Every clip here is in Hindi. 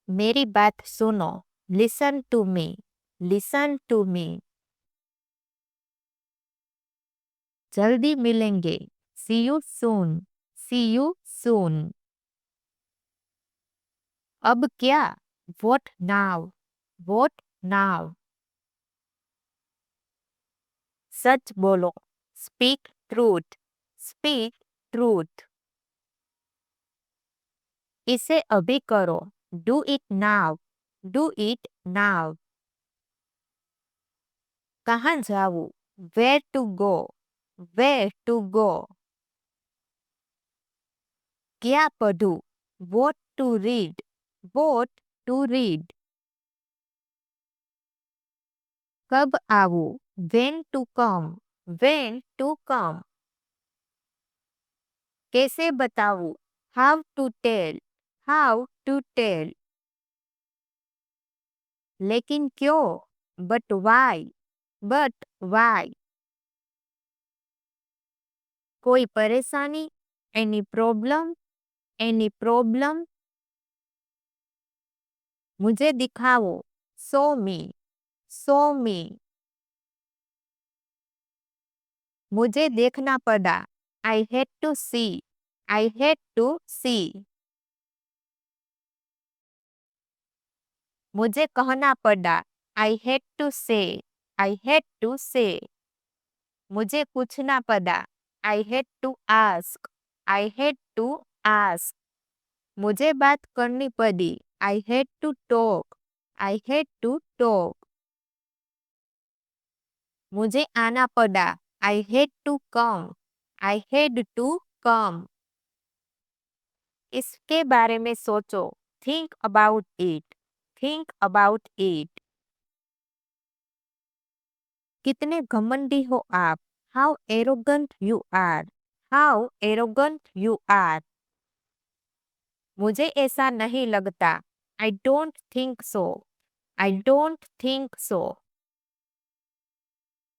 मेरी बात सुनो। Listen to me. Listen to me. जल्दी मिलेंगे। See you soon. See you soon. अब क्या? What now? What now? सच बोलो। Speak truth. Speak truth. इसे अभी करो। Do it now. Do it now. कहाँ जाऊँ? Where to go. Where to go. क्या पढ़ूं? What to read. What to read. कब आऊँ? When to come. When to come. कैसे बताऊँ? How to tell. How to tell. लेकिन क्यों? But why. But why. कोई परेशानी? Any problem? Any problem? मुझे दिखाओ। Show me. Show me. मुझे देखना पड़ा। I had to see. I had to see. मुझे कहना पड़ा। आई हैड टू से। आई हैड टू से। मुझे पूछना पड़ा। I had to ask. I had to ask. मुझे बात करनी पड़ी। I had to talk. I had to talk. मुझे आना पड़ा। I had to come. I had to come. इसके बारे में सोचो। Think about it. Think about it. कितने घमंडी हो आप। How arrogant you are. How arrogant you are. मुझे ऐसा नहीं लगता। I don't think so. I don't think so.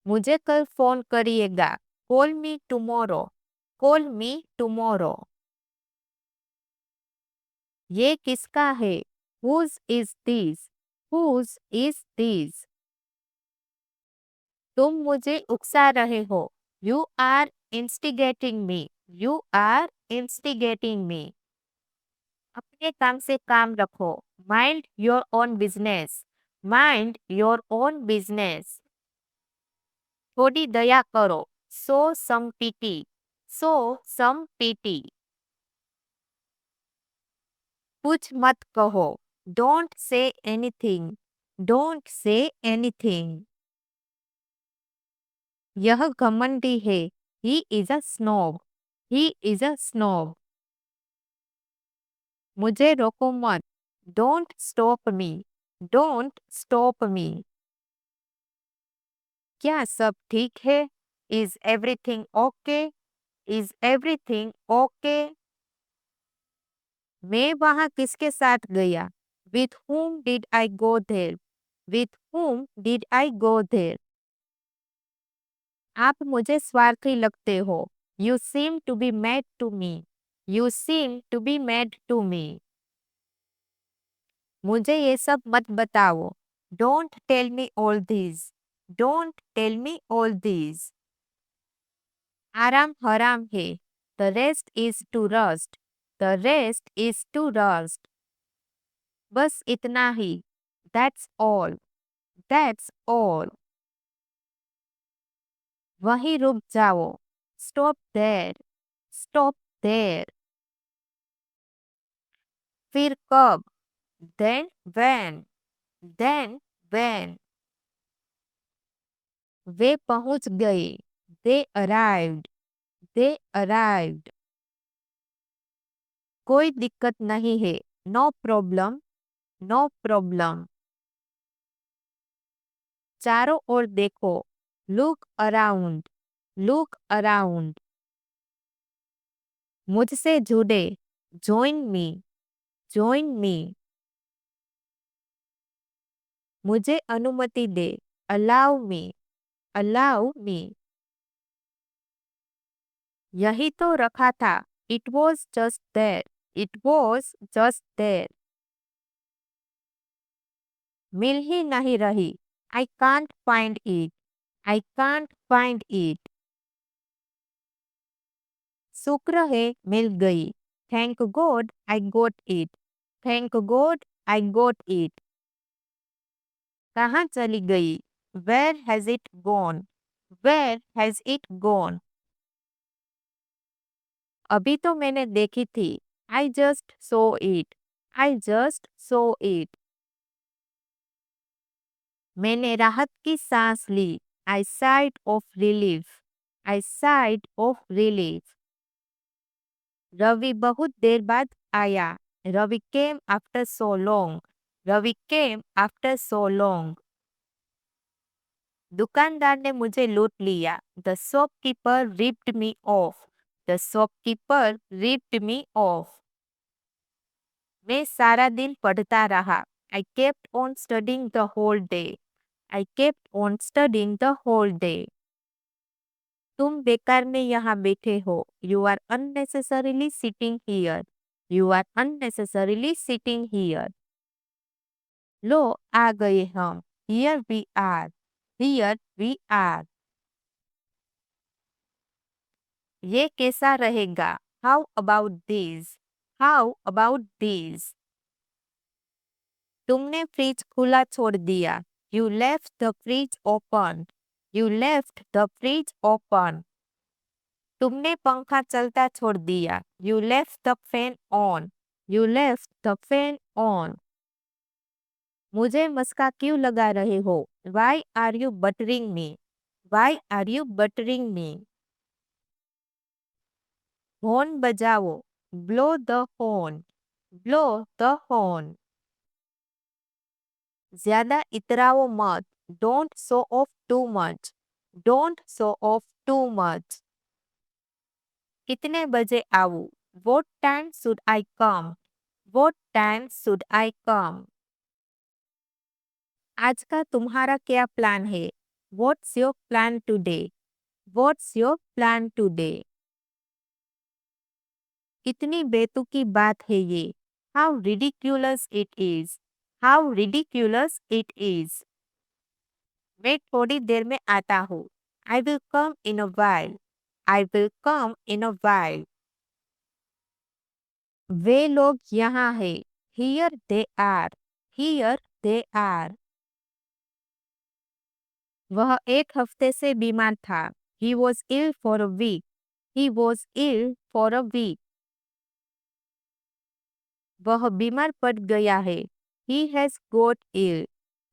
मुझे कल फोन करिएगा। Call me tomorrow. Call me tomorrow. ये किसका है? Whose is this? Whose is this? तुम मुझे उकसा रहे हो। You are instigating me. You are instigating me. अपने काम से काम रखो। Mind your own business. Mind your own business. थोड़ी दया करो। Show some pity. Show some pity. कुछ मत कहो। Don't say anything. Don't say anything. यह घमंडी है। He is a snob. He is a snob. मुझे रोको मत। Don't stop me. Don't stop me. क्या सब ठीक है? Is everything okay? Is everything okay? मैं वहां किसके साथ गया? With whom did I go there? With whom did I go there? आप मुझे स्वार्थी लगते हो। You seem to be mad to me. You seem to be mad to me. मुझे ये सब मत बताओ। Don't tell me all this. Don't tell me all this. आराम हराम है। The rest is to rust. The rest is to rust. बस इतना ही। That's all. That's all. वहीं रुक जाओ। Stop there. Stop there. फिर कब? Then when. Then when. वे पहुंच गए। They arrived. They arrived. कोई दिक्कत नहीं है। No problem. No problem. चारों ओर देखो। Look around. Look around. मुझसे जुड़े। Join me. Join me. मुझे अनुमति दे। Allow me. Allow me. यही तो रखा था। It was just there. It was just there. मिल ही नहीं रही। I can't find it. I can't find it. शुक्र है मिल गई। Thank God I got it. Thank God I got it. कहाँ चली गई? Where has it gone? Where has it gone? अभी तो मैंने देखी थी। I just saw it. I just saw it. मैंने राहत की सांस ली। I sighed of relief. I sighed of relief. Ravi बहुत देर बाद आया। Ravi came after so long. Ravi came after so long. दुकानदार ने मुझे लूट लिया। The shopkeeper ripped me off. The shopkeeper ripped me off. मैं सारा दिन पढ़ता रहा। I kept on studying the whole day. I kept on studying the whole day. तुम बेकार में यहाँ बैठे हो। You are unnecessarily sitting here. You are unnecessarily sitting here. लो आ गए हम। Here we are. Here we are. ये कैसा रहेगा? How about this? How about this? तुमने फ्रिज खुला छोड़ दिया। You left the fridge open. You left the fridge open. तुमने पंखा चलता छोड़ दिया। You left the fan on. You left the fan on. मुझे मस्का क्यों लगा रहे हो? Why are you buttering me? Why are you buttering me? Horn बजाओ। Blow the horn. Blow the horn. ज्यादा इतराओ मत। Don't show off too much. Don't show off too much. कितने बजे आऊँ? What time should I come? What time should I come? आज का तुम्हारा क्या प्लान है? What's your plan today? What's your plan today? कितनी बेतुकी बात है ये। How ridiculous it is. How ridiculous it is. मैं थोड़ी देर में आता हूँ। I will come in a while. I will come in a while. वे लोग यहाँ हैं। Here they are. Here they are. वह एक हफ्ते से बीमार था। He was ill for a week. He was ill for a week. वह बीमार पड़ गया है। He has got ill.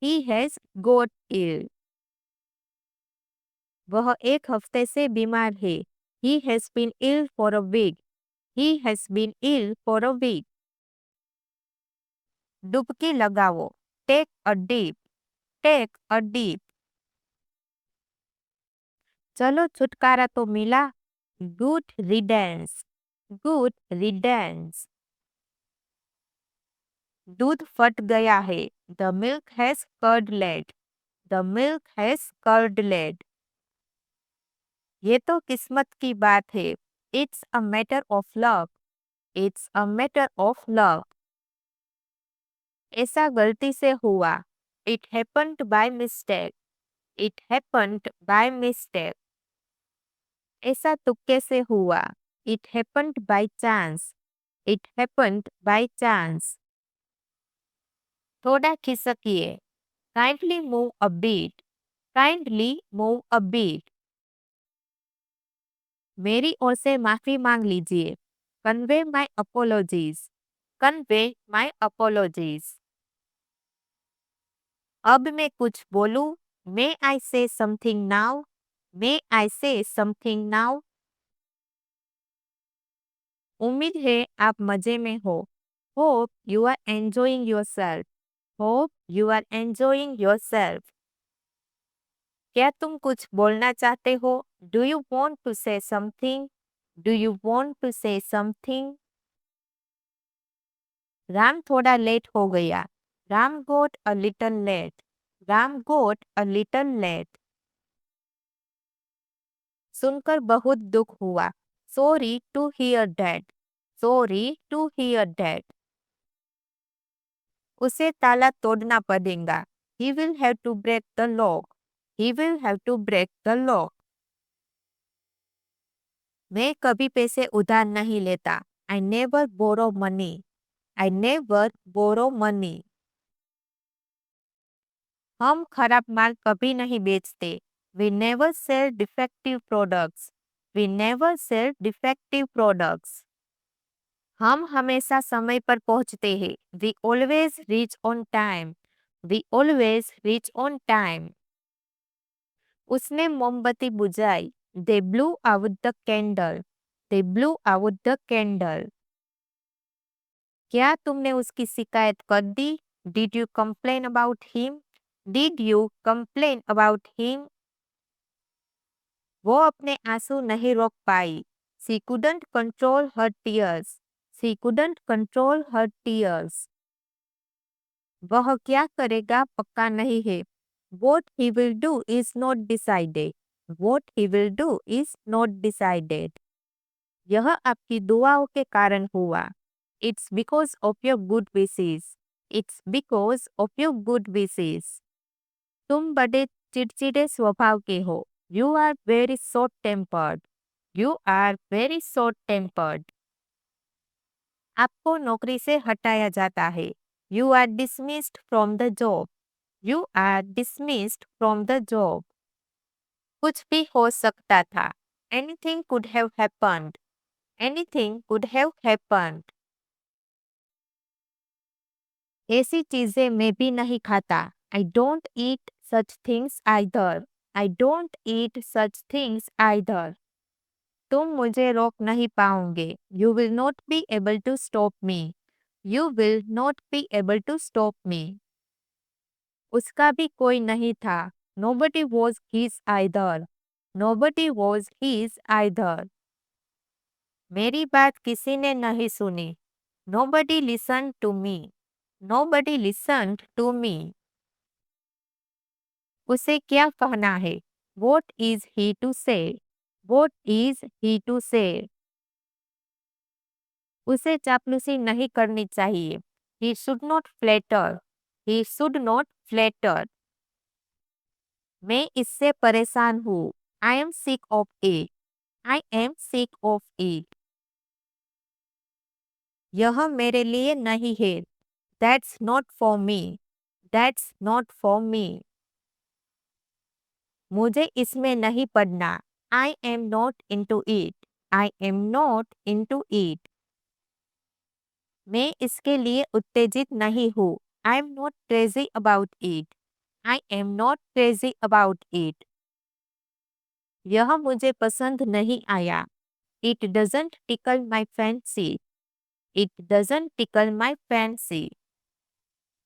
He has got ill. वह एक हफ्ते से बीमार है। He has been ill for a week. He has been ill for a week. डुबकी लगाओ। Take a dip. Take a dip. चलो छुटकारा तो मिला। Good riddance. Good riddance. दूध फट गया है। The milk has curdled. The milk has curdled. ये तो किस्मत की बात है। It's a matter of luck. It's a matter of luck. ऐसा गलती से हुआ। It happened by mistake. It happened by mistake. ऐसा तुक्के से हुआ। It happened by chance. It happened by chance. थोड़ा खिसकिए। Kindly move a bit. Kindly move a bit. मेरी ओर से माफी मांग लीजिए। Convey my apologies. Convey my apologies. अब मैं कुछ बोलूं? May I say something now? May I say something now? उम्मीद है आप मजे में हो। Hope you are enjoying yourself. Hope you are enjoying yourself. क्या तुम कुछ बोलना चाहते हो? Do you want to say something? Do you want to say something? Ram थोड़ा लेट हो गया। Ram got a little late. Ram got a little late. सुनकर बहुत दुख हुआ। Sorry to hear that. Sorry to hear that. उसे ताला तोड़ना पड़ेगा। He will have to break the lock. He will have to break the lock. मैं कभी पैसे उधार नहीं लेता. I never borrow money. I never borrow money. हम खराब माल कभी नहीं बेचते. We never sell defective products. We never sell defective products. हम हमेशा समय पर पहुंचते हैं. We always reach on time. We always reach on time. उसने मोमबत्ती बुझाई. They blew out the candle. They blew out the candle. क्या तुमने उसकी शिकायत कर दी? Did you complain about him? Did you complain about him? वो अपने आंसू नहीं रोक पाई. She couldn't control her tears. She couldn't control her tears. वह क्या करेगा पक्का नहीं है. What he will do is not decided. What he will do is not decided. यह आपकी दुआओं के कारण हुआ. It's because of your good wishes. It's because of your good wishes. तुम बड़े चिड़चिड़े स्वभाव के हो. You are very short tempered. You are very short tempered. आपको नौकरी से हटाया जाता है. You are dismissed from the job. You are dismissed from the job. कुछ भी हो सकता था. Anything could have happened. Anything could have happened. ऐसी चीजें मैं भी नहीं खाता. I don't eat such things either. I don't eat such things either. तुम मुझे रोक नहीं पाओगे. You will not be able to stop me. You will not be able to stop me. उसका भी कोई नहीं था. Nobody was his either. Nobody was his either. मेरी बात किसी ने नहीं सुनी. Nobody listened to me. Nobody listened to me. उसे क्या कहना है? What is he to say? What is he to say? उसे चापलूसी नहीं करनी चाहिए. He should not flatter. He should not flatter. मैं इससे परेशान हूँ. I am sick of it. I am sick of it. यह मेरे लिए नहीं है. That's not for me. That's not for me. मुझे इसमें नहीं पड़ना. I am not into it. I am not into it. मैं इसके लिए उत्तेजित नहीं हूँ. I am not crazy about it. I am not crazy about it. यह मुझे पसंद नहीं आया. It doesn't tickle my fancy. It doesn't tickle my fancy.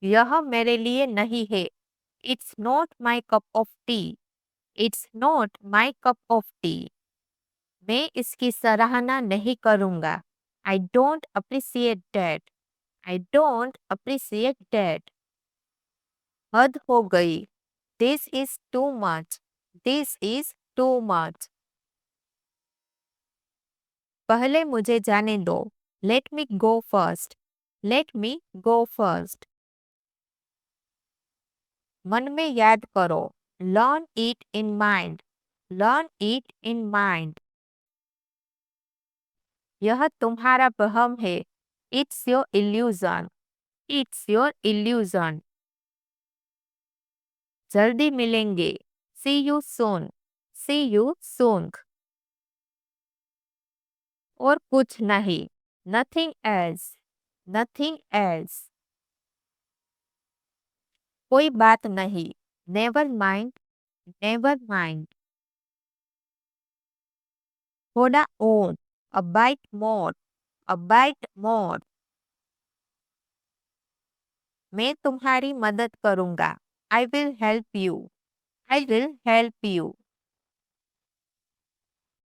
यह मेरे लिए नहीं है. It's not my cup of tea. It's not my cup of tea. मैं इसकी सराहना नहीं करूँगा. I don't appreciate that. I don't appreciate that. हद हो गई. This is too much. This is too much. पहले मुझे जाने दो. Let me go first. Let me go first. मन में याद करो. Learn it in mind. Learn it in mind. यह तुम्हारा वहम है. It's your illusion. It's your illusion. जल्दी मिलेंगे. See you soon. See you soon. और कुछ नहीं. Nothing else. Nothing else. कोई बात नहीं. Never mind. Never mind. थोड़ा और. A bite more. A bite more. मैं तुम्हारी मदद करूंगा. I will help you. I will help you.